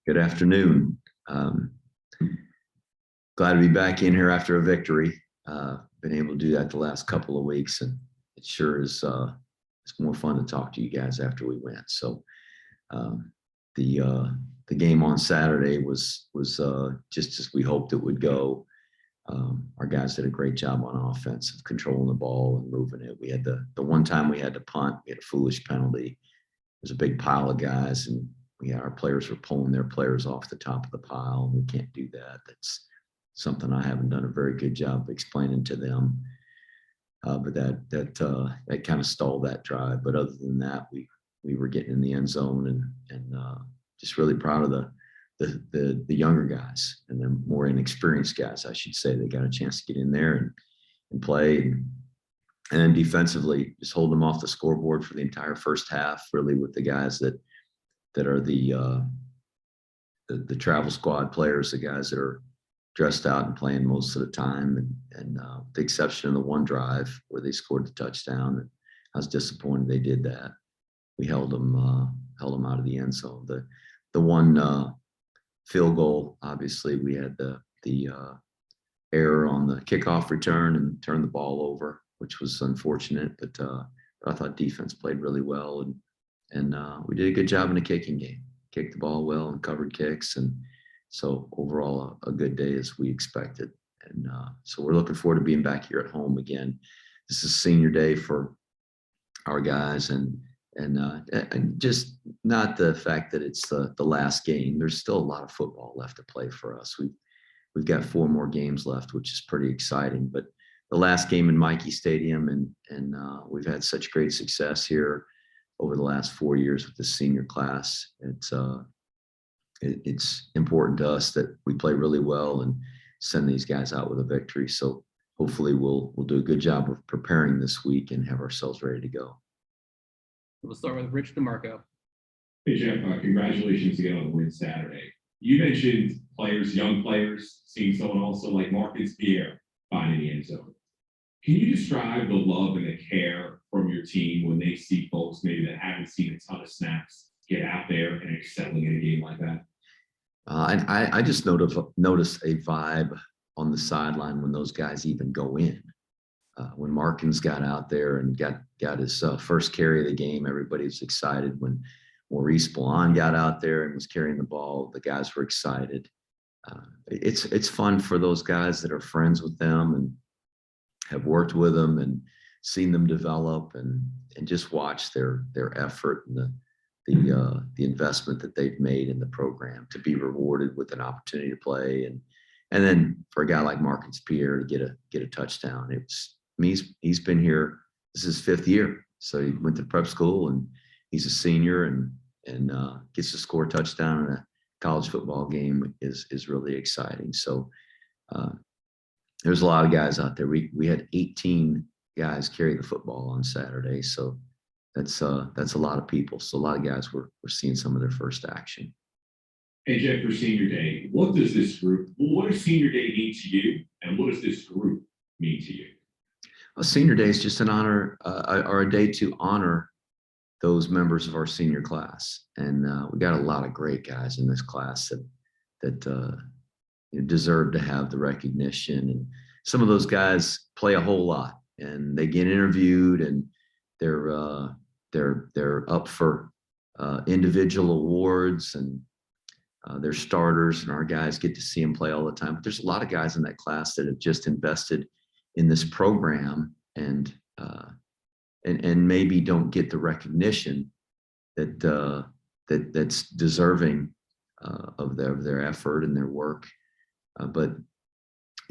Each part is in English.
Good afternoon. Glad to be back in here after a victory. Been able to do that the last couple of weeks, and it sure is. It's more fun to talk to you guys after we win. So the game on Saturday was just as we hoped it would go. Our guys did a great job on offense of controlling the ball and moving it. We had the one time we had to punt, we had a foolish penalty. There's a big pile of guys, and our players were pulling their players off the top of the pile. We can't do that. That's something I haven't done a very good job of explaining to them. But that kind of stalled that drive. But other than that, we were getting in the end zone and just really proud of the younger guys and the more inexperienced guys, I should say. They got a chance to get in there and play. And then defensively, just hold them off the scoreboard for the entire first half, really, with the guys that are the travel squad players, the guys that are dressed out and playing most of the time. And the exception of the one drive where they scored the touchdown, and I was disappointed they did that. We held them out of the end zone. The one field goal, obviously, we had the error on the kickoff return and turned the ball over, which was unfortunate. But I thought defense played really well, and we did a good job in the kicking game. Kicked the ball well and covered kicks, and so overall a good day as we expected. And so we're looking forward to being back here at home again. This is senior day for our guys, and just not the fact that it's the last game. There's still a lot of football left to play for us. We've got 4 more games left, which is pretty exciting. But the last game in Mikey Stadium, and we've had such great success here over the last 4 years with the senior class. It's important to us that we play really well and send these guys out with a victory. So hopefully we'll do a good job of preparing this week and have ourselves ready to go. We'll start with Rich DeMarco. Hey, Jeff, congratulations again on the win Saturday. You mentioned players, young players, seeing someone also like Monken's Pierre finding the end zone. Can you describe the love and the care from your team when they see folks maybe that haven't seen a ton of snaps get out there and excelling in a game like that? I just notice a vibe on the sideline when those guys even go in. When Monken's got out there and got his first carry of the game, everybody was excited. When Maurice Ballon got out there and was carrying the ball, the guys were excited. It's fun for those guys that are friends with them and have worked with them and seen them develop and just watch their effort and the investment that they've made in the program to be rewarded with an opportunity to play. And then for a guy like Monken Pierre to get a touchdown, he's been here. This is his 5th year. So he went to prep school and he's a senior and gets to score a touchdown in a college football game is really exciting. So there's a lot of guys out there. We had 18 guys carry the football on Saturday. So that's a lot of people. So a lot of guys were seeing some of their first action. Hey, Jeff, for Senior Day, what does Senior Day mean to you, and what does this group mean to you? Well, Senior Day is just an honor, or a day to honor those members of our senior class. And we got a lot of great guys in this class that deserve to have the recognition. And some of those guys play a whole lot, and they get interviewed, and they're up for individual awards, and they're starters, and our guys get to see them play all the time. But there's a lot of guys in that class that have just invested in this program and maybe don't get the recognition that's deserving of their effort and their work. But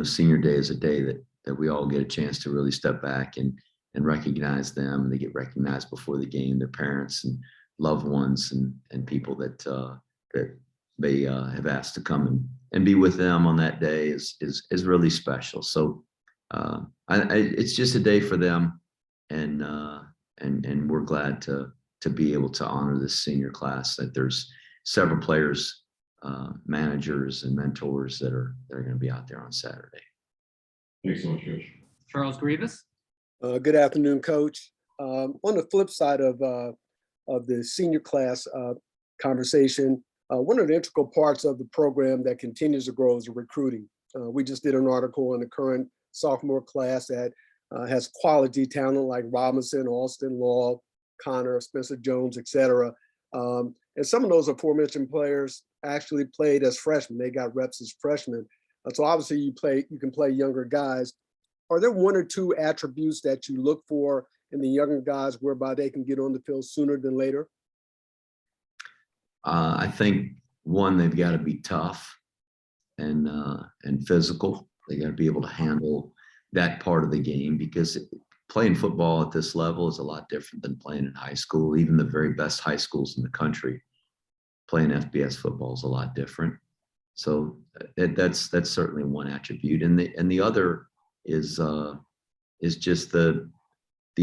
Senior Day is a day that we all get a chance to really step back and recognize them, and they get recognized before the game, their parents and loved ones and people that they have asked to come and be with them on that day is really special. So it's just a day for them, and we're glad to be able to honor this senior class. That there's several players, managers, and mentors that are going to be out there on Saturday. Thanks so much, Coach. Charles Grievous. Good afternoon, Coach. On the flip side of the senior class conversation, one of the integral parts of the program that continues to grow is recruiting. We just did an article in the current sophomore class that has quality talent like Robinson, Alston, Law, Connor, Spencer Jones, et cetera. And some of those aforementioned players actually played as freshmen. They got reps as freshmen. So obviously you can play younger guys. Are there one or two attributes that you look for in the younger guys whereby they can get on the field sooner than later? I think one, they've got to be tough and physical. They got to be able to handle that part of the game, because playing football at this level is a lot different than playing in high school. Even the very best high schools in the country, playing FBS football is a lot different. So that's certainly one attribute, and the other is just the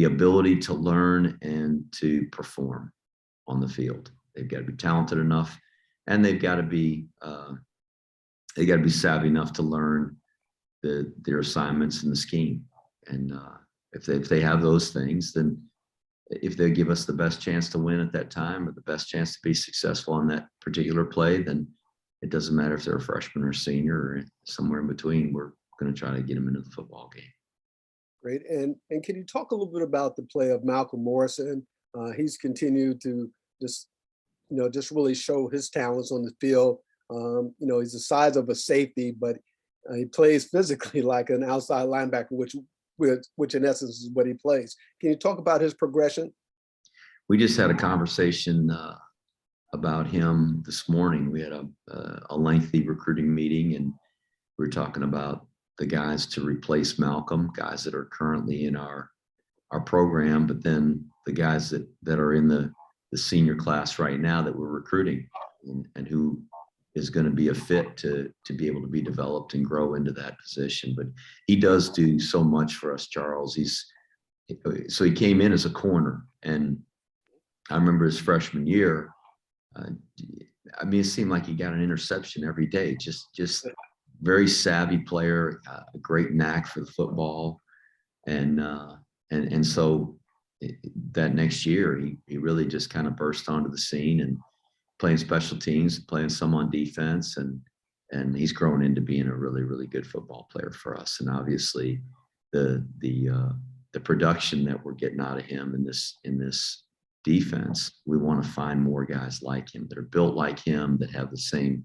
ability to learn and to perform on the field. They've got to be talented enough, and they've got to be savvy enough to learn their assignments in the scheme. And if they have those things, then if they give us the best chance to win at that time, or the best chance to be successful on that particular play, then it doesn't matter if they're a freshman or senior or somewhere in between. We're going to try to get them into the football game. Great. And can you talk a little bit about the play of Malcolm Morrison? He's continued to just really show his talents on the field. He's the size of a safety, but he plays physically like an outside linebacker, which in essence is what he plays. Can you talk about his progression? We just had a conversation about him this morning. We had a lengthy recruiting meeting, and we were talking about the guys to replace Malcolm, guys that are currently in our program, but then the guys that are in the senior class right now that we're recruiting, and who is going to be a fit to be able to be developed and grow into that position. But he does do so much for us, Charles. So he came in as a corner, and I remember his freshman year. It seemed like he got an interception every day. Just very savvy player, a great knack for the football, and so that next year he really just kind of burst onto the scene and playing special teams, playing some on defense, and he's grown into being a really, really good football player for us. And obviously the production that we're getting out of him in this defense, we want to find more guys like him that are built like him, that have the same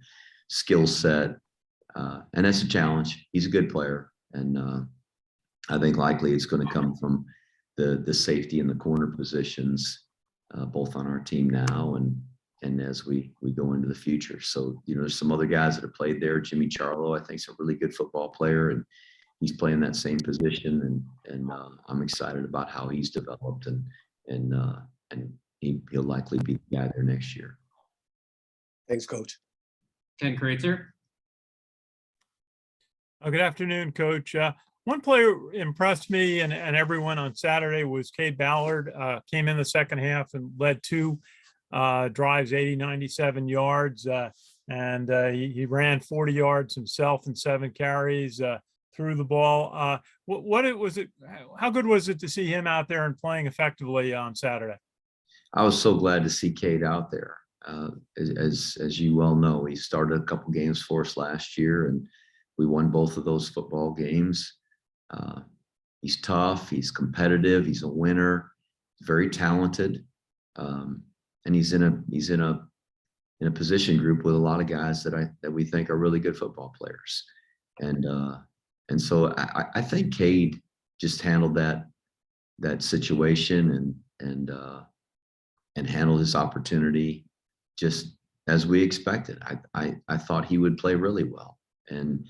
skill set. And that's a challenge. He's a good player. And I think likely it's going to come from the safety and the corner positions, both on our team now and as we go into the future. So, there's some other guys that have played there. Jimmy Charlo, I think, is a really good football player, and he's playing that same position. And I'm excited about how he's developed, and he'll likely be the guy there next year. Thanks, Coach. Ken Kraetzer. Good afternoon, Coach. One player impressed me and everyone on Saturday was Cade Ballard. Came in the second half and led two drives, 97 yards, and he ran 40 yards himself in 7 carries, threw the ball. How good was it to see him out there and playing effectively on Saturday? I was so glad to see Cade out there. As you well know, he started a couple games for us last year, and we won both of those football games. He's tough, he's competitive, he's a winner, very talented, and he's in a position group with a lot of guys that we think are really good football players, and so I think Cade just handled that situation and handled his opportunity just as we expected. I thought he would play really well, and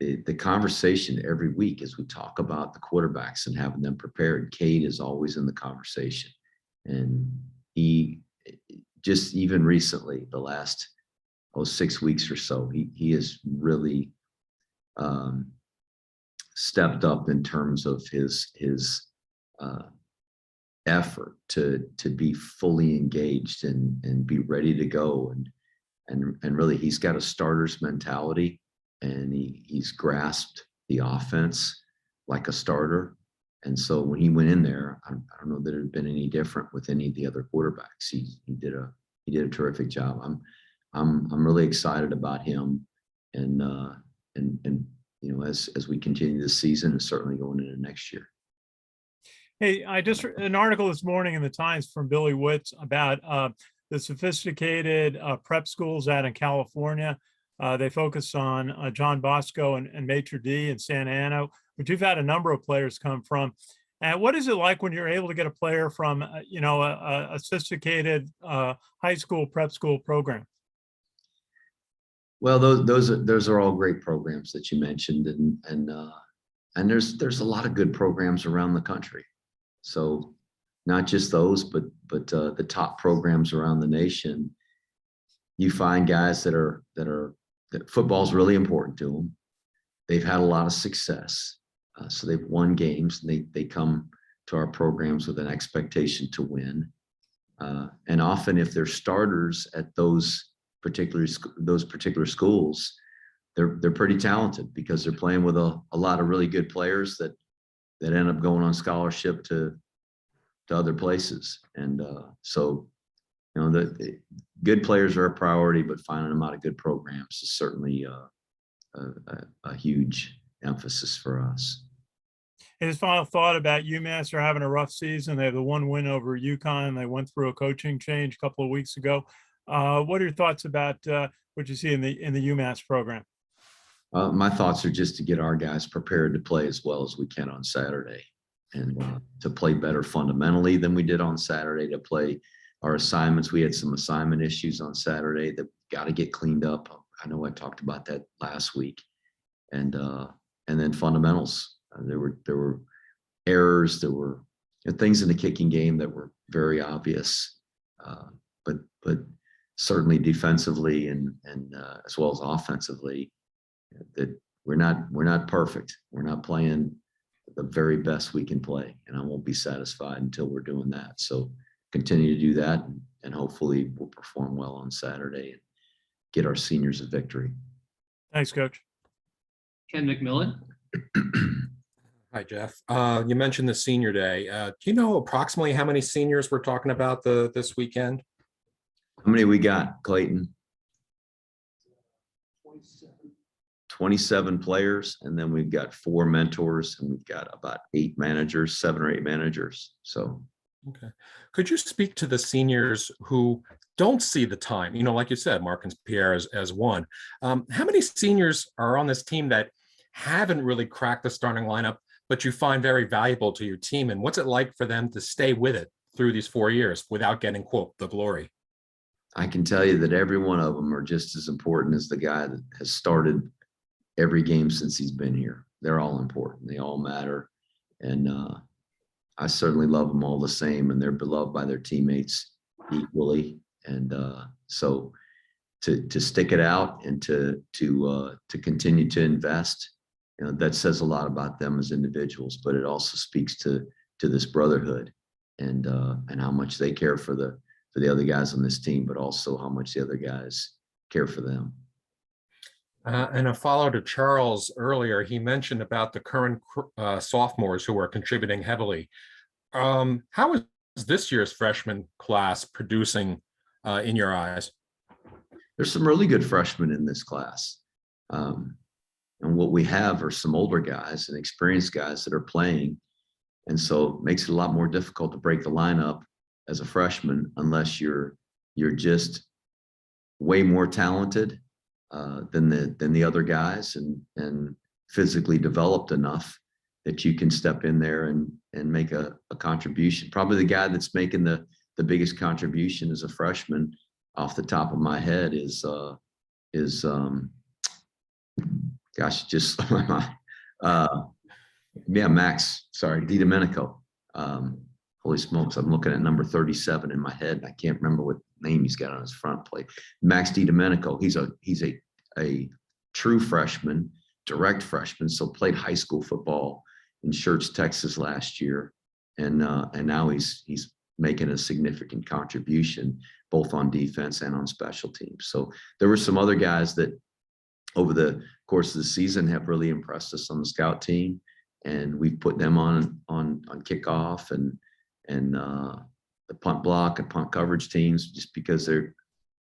the conversation every week as we talk about the quarterbacks and having them prepared, Cade is always in the conversation. And he just, even recently, the last 6 weeks or so, he has really stepped up in terms of his effort to be fully engaged and be ready to go. And really, he's got a starter's mentality, and he's grasped the offense like a starter. And so when he went in there, I don't know that it had been any different with any of the other quarterbacks. He did a terrific job. I'm really excited about him, and as we continue this season and certainly going into next year. Hey, I just an article this morning in the Times from Billy Witz about the sophisticated prep schools out in California. They focus on John Bosco and Maitre D in Santa Ana, which you've had a number of players come from. And what is it like when you're able to get a player from, a sophisticated high school prep school program? Well, those are all great programs that you mentioned, and there's a lot of good programs around the country. So not just those, but the top programs around the nation. You find guys that football's really important to them. They've had a lot of success, so they've won games. And they come to our programs with an expectation to win, and often if they're starters at those particular schools, they're pretty talented because they're playing with a lot of really good players that end up going on scholarship to other places. And so, the good players are a priority, but finding them out of good programs is certainly a huge emphasis for us. His final thought about UMass are having a rough season. They have the one win over UConn. They went through a coaching change a couple of weeks ago. What are your thoughts about what you see in the UMass program? My thoughts are just to get our guys prepared to play as well as we can on Saturday, and to play better fundamentally than we did on Saturday, to play our assignments. We had some assignment issues on Saturday that got to get cleaned up. I know I talked about that last week. And then fundamentals. There were errors. There were things in the kicking game that were very obvious, but certainly defensively and as well as offensively, that we're not perfect. We're not playing the very best we can play, and I won't be satisfied until we're doing that. So continue to do that, and hopefully we'll perform well on Saturday and get our seniors a victory. Thanks, Coach. Ken McMillan. Hi, Jeff. You mentioned the senior day. Do you know approximately how many seniors we're talking about this weekend? How many we got, Clayton? 27 players, and then we've got 4 mentors, and we've got about 7 or 8 managers. So, okay. Could you speak to the seniors who don't see the time? Like you said, Mark and Pierre as one. How many seniors are on this team that haven't really cracked the starting lineup, but you find very valuable to your team? And what's it like for them to stay with it through these 4 years without getting, quote, the glory? I can tell you that every one of them are just as important as the guy that has started every game since he's been here. They're all important. They all matter. And I certainly love them all the same, and they're beloved by their teammates equally. And so to stick it out and to continue to invest, that says a lot about them as individuals, but it also speaks to this brotherhood and how much they care for the other guys on this team, but also how much the other guys care for them. And a follow to Charles earlier, he mentioned about the current sophomores who are contributing heavily. How is this year's freshman class producing in your eyes? There's some really good freshmen in this class. And what we have are some older guys and experienced guys that are playing. And so it makes it a lot more difficult to break the lineup as a freshman unless you're just way more talented than the other guys and physically developed enough that you can step in there and make a contribution. Probably the guy that's making the biggest contribution as a freshman off the top of my head is Max, sorry, DiDomenico. Holy smokes, I'm looking at number 37 in my head, and I can't remember what name he's got on his front plate. Max DiDomenico. He's a true freshman, direct freshman, so played high school football in Schertz, Texas last year, and now he's making a significant contribution both on defense and on special teams. So there were some other guys that over the course of the season have really impressed us on the scout team, and we've put them on kickoff and the punt block and punt coverage teams just because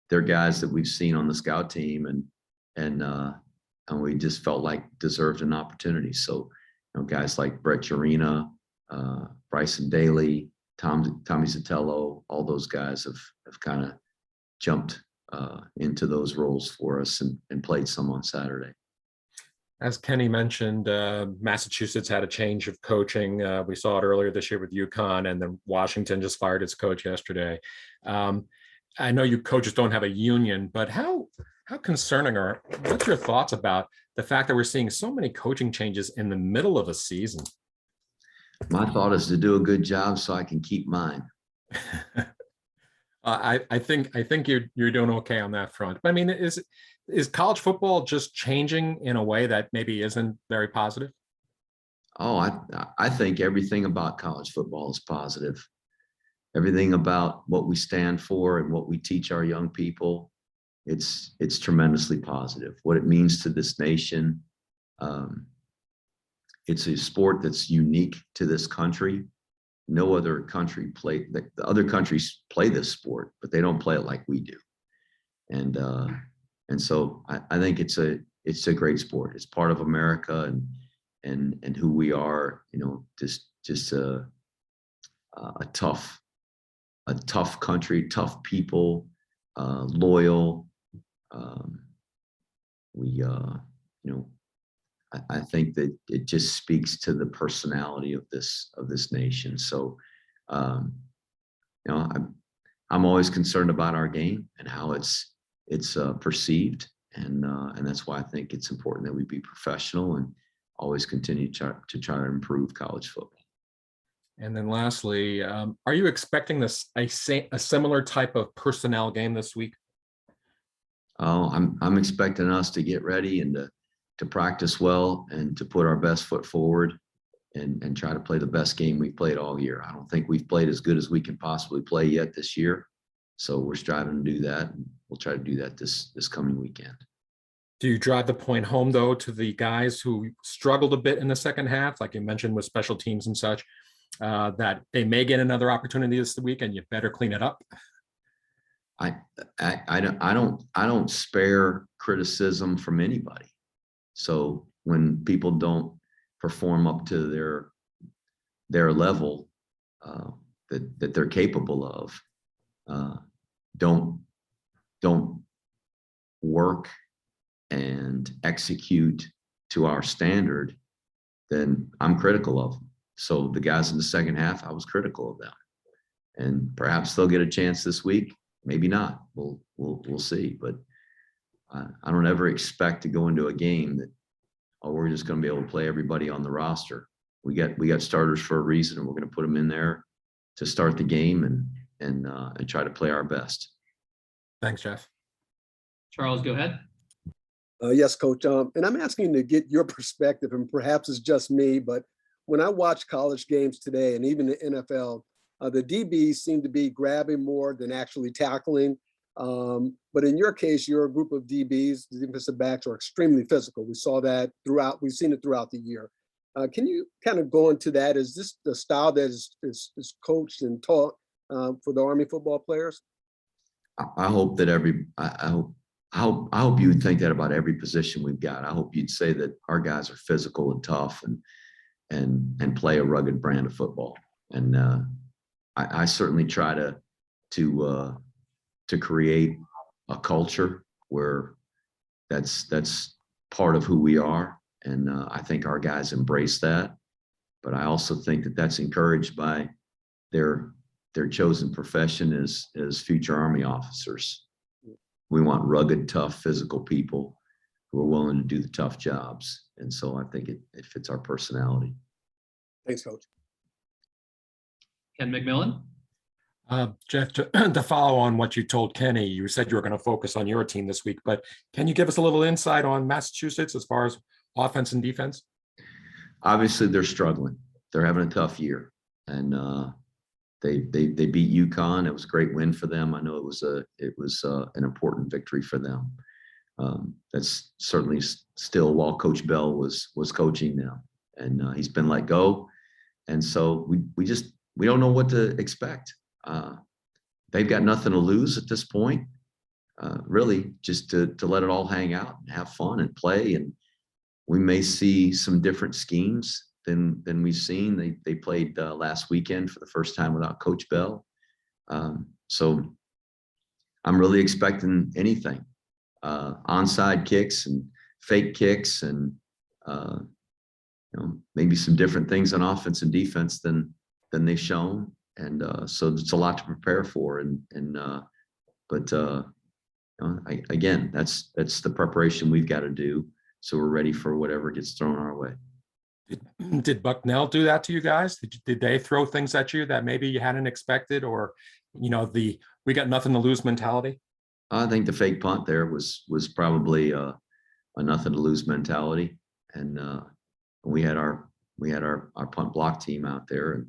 they're guys that we've seen on the scout team, and we just felt like deserved an opportunity. So, guys like Brett Jarena, Bryson Daly, Tommy Zatello, all those guys have kind of jumped into those roles for us and played some on Saturday. As Kenny mentioned, Massachusetts had a change of coaching. We saw it earlier this year with UConn, and then Washington just fired its coach yesterday. I know you coaches don't have a union, but how concerning what's your thoughts about the fact that we're seeing so many coaching changes in the middle of a season? My thought is to do a good job so I can keep mine. I think you're doing okay on that front. But I mean, is college football just changing in a way that maybe isn't very positive? Oh, I think everything about college football is positive. Everything about what we stand for and what we teach our young people, it's tremendously positive. What it means to this nation, it's a sport that's unique to this country. No other country the other countries play this sport, but they don't play it like we do. And so I think it's a great sport. It's part of America and who we are. Just a tough country, tough people, loyal. I think that it just speaks to the personality of this nation. So, I'm always concerned about our game and how it's perceived, and that's why I think it's important that we be professional and always continue to try to improve college football. And then lastly, are you expecting a similar type of personnel game this week? Oh, I'm expecting us to get ready and to practice well and to put our best foot forward and try to play the best game we've played all year. I don't think we've played as good as we can possibly play yet this year. So we're striving to do that, and we'll try to do that this coming weekend. Do you drive the point home, though, to the guys who struggled a bit in the second half, like you mentioned with special teams and such, that they may get another opportunity this week and you better clean it up? I don't spare criticism from anybody. So when people don't perform up to their level that they're capable of, don't work and execute to our standard, then I'm critical of them. So the guys in the second half, I was critical of them, and perhaps they'll get a chance this week. Maybe not. We'll see. But I don't ever expect to go into a game that, we're just going to be able to play everybody on the roster. We got starters for a reason, and we're going to put them in there to start the game and try to play our best. Thanks, Jeff. Charles, go ahead. Yes, Coach. And I'm asking to get your perspective, and perhaps it's just me, but when I watch college games today and even the NFL, the DBs seem to be grabbing more than actually tackling. But in your case, you're a group of DBs, the defensive backs are extremely physical. We saw that we've seen it throughout the year. Can you kind of go into that? Is this the style that is coached and taught for the Army football players? I hope that I hope you would think that about every position we've got. I hope you'd say that our guys are physical and tough and play a rugged brand of football. And I certainly try to create a culture where that's part of who we are. And I think our guys embrace that. But I also think that that's encouraged by their chosen profession as future Army officers. We want rugged, tough, physical people who are willing to do the tough jobs. And so I think it fits our personality. Thanks, Coach. Ken McMillan. Jeff, to follow on what you told Kenny, you said you were going to focus on your team this week, but can you give us a little insight on Massachusetts as far as offense and defense? Obviously, they're struggling. They're having a tough year, and they beat UConn. It was a great win for them. I know it was an important victory for them. That's certainly still while Coach Bell was coaching them, and he's been let go, and so we don't know what to expect. They've got nothing to lose at this point. really just to let it all hang out and have fun and play. And we may see some different schemes than we've seen. They played last weekend for the first time without Coach Bell. So I'm really expecting anything. Onside kicks and fake kicks and maybe some different things on offense and defense than they've shown. And so it's a lot to prepare for. Again, that's the preparation we've got to do, so we're ready for whatever gets thrown our way. Did Bucknell do that to you guys? Did they throw things at you that maybe you hadn't expected, or the we got nothing to lose mentality? I think the fake punt there was probably a nothing to lose mentality, and we had our punt block team out there,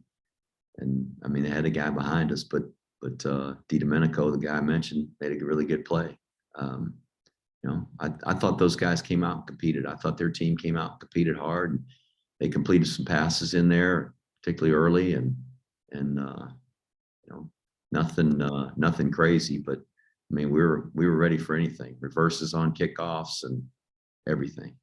and I mean they had a guy behind us, but DiDomenico, the guy I mentioned, made a really good play. I thought those guys came out and competed. I thought their team came out and competed hard, and they completed some passes in there, particularly early, and nothing crazy, but I mean we were ready for anything, reverses on kickoffs and everything.